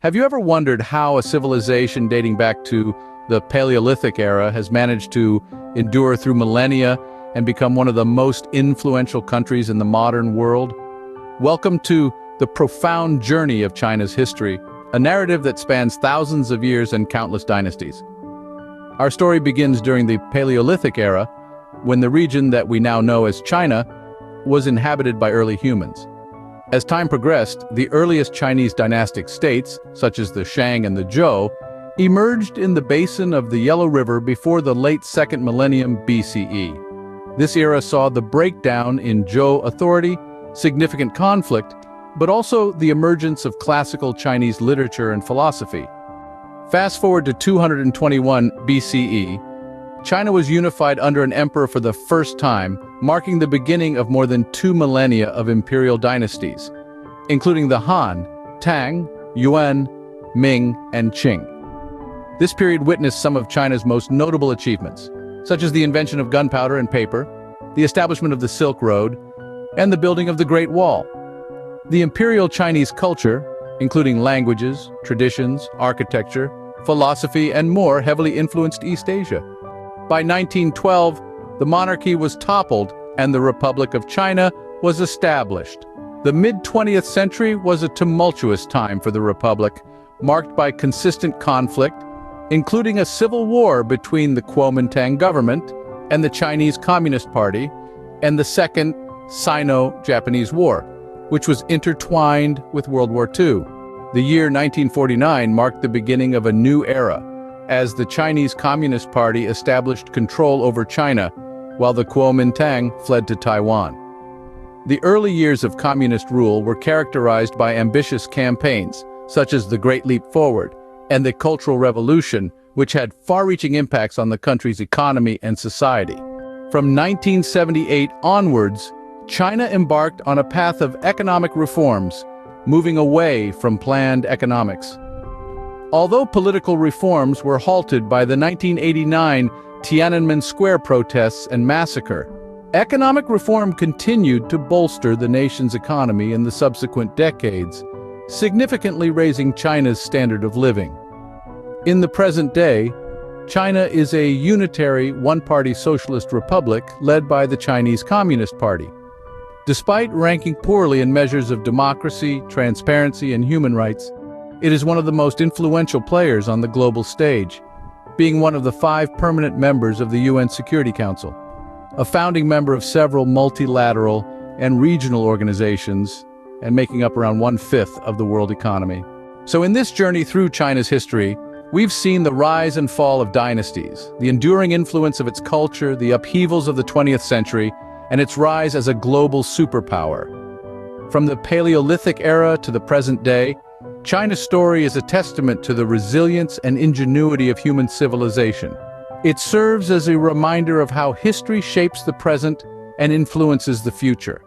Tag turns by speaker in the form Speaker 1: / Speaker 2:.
Speaker 1: Have you ever wondered how a civilization dating back to the Paleolithic era has managed to endure through millennia and become one of the most influential countries in the modern world? Welcome to the profound journey of China's history, a narrative that spans thousands of years and countless dynasties. Our story begins during the Paleolithic era, when the region that we now know as China was inhabited by early humans. As time progressed, the earliest Chinese dynastic states, such as the Shang and the Zhou, emerged in the basin of the Yellow River before the late 2nd millennium BCE. This era saw the breakdown in Zhou authority, significant conflict, but also the emergence of classical Chinese literature and philosophy. Fast forward to 221 BCE, China was unified under an emperor for the first time, marking the beginning of more than 2 millennia of imperial dynasties, including the Han, Tang, Yuan, Ming, and Qing. This period witnessed some of China's most notable achievements, such as the invention of gunpowder and paper, the establishment of the Silk Road, and the building of the Great Wall. The imperial Chinese culture, including languages, traditions, architecture, philosophy, and more, heavily influenced East Asia. By 1912, the monarchy was toppled and the Republic of China was established. The mid-20th century was a tumultuous time for the Republic, marked by consistent conflict, including a civil war between the Kuomintang government and the Chinese Communist Party, and the Second Sino-Japanese War, which was intertwined with World War II. The year 1949 marked the beginning of a new era, as the Chinese Communist Party established control over China, while the Kuomintang fled to Taiwan. The early years of communist rule were characterized by ambitious campaigns, such as the Great Leap Forward and the Cultural Revolution, which had far-reaching impacts on the country's economy and society. From 1978 onwards, China embarked on a path of economic reforms, moving away from planned economics. Although political reforms were halted by the 1989 Tiananmen Square protests and massacre, economic reform continued to bolster the nation's economy in the subsequent decades, significantly raising China's standard of living. In the present day, China is a unitary, one-party socialist republic led by the Chinese Communist Party. Despite ranking poorly in measures of democracy, transparency, and human rights, it is one of the most influential players on the global stage, being one of the 5 permanent members of the UN Security Council, a founding member of several multilateral and regional organizations, and making up around 1/5 of the world economy. So in this journey through China's history, we've seen the rise and fall of dynasties, the enduring influence of its culture, the upheavals of the 20th century, and its rise as a global superpower. From the Paleolithic era to the present day, China's story is a testament to the resilience and ingenuity of human civilization. It serves as a reminder of how history shapes the present and influences the future.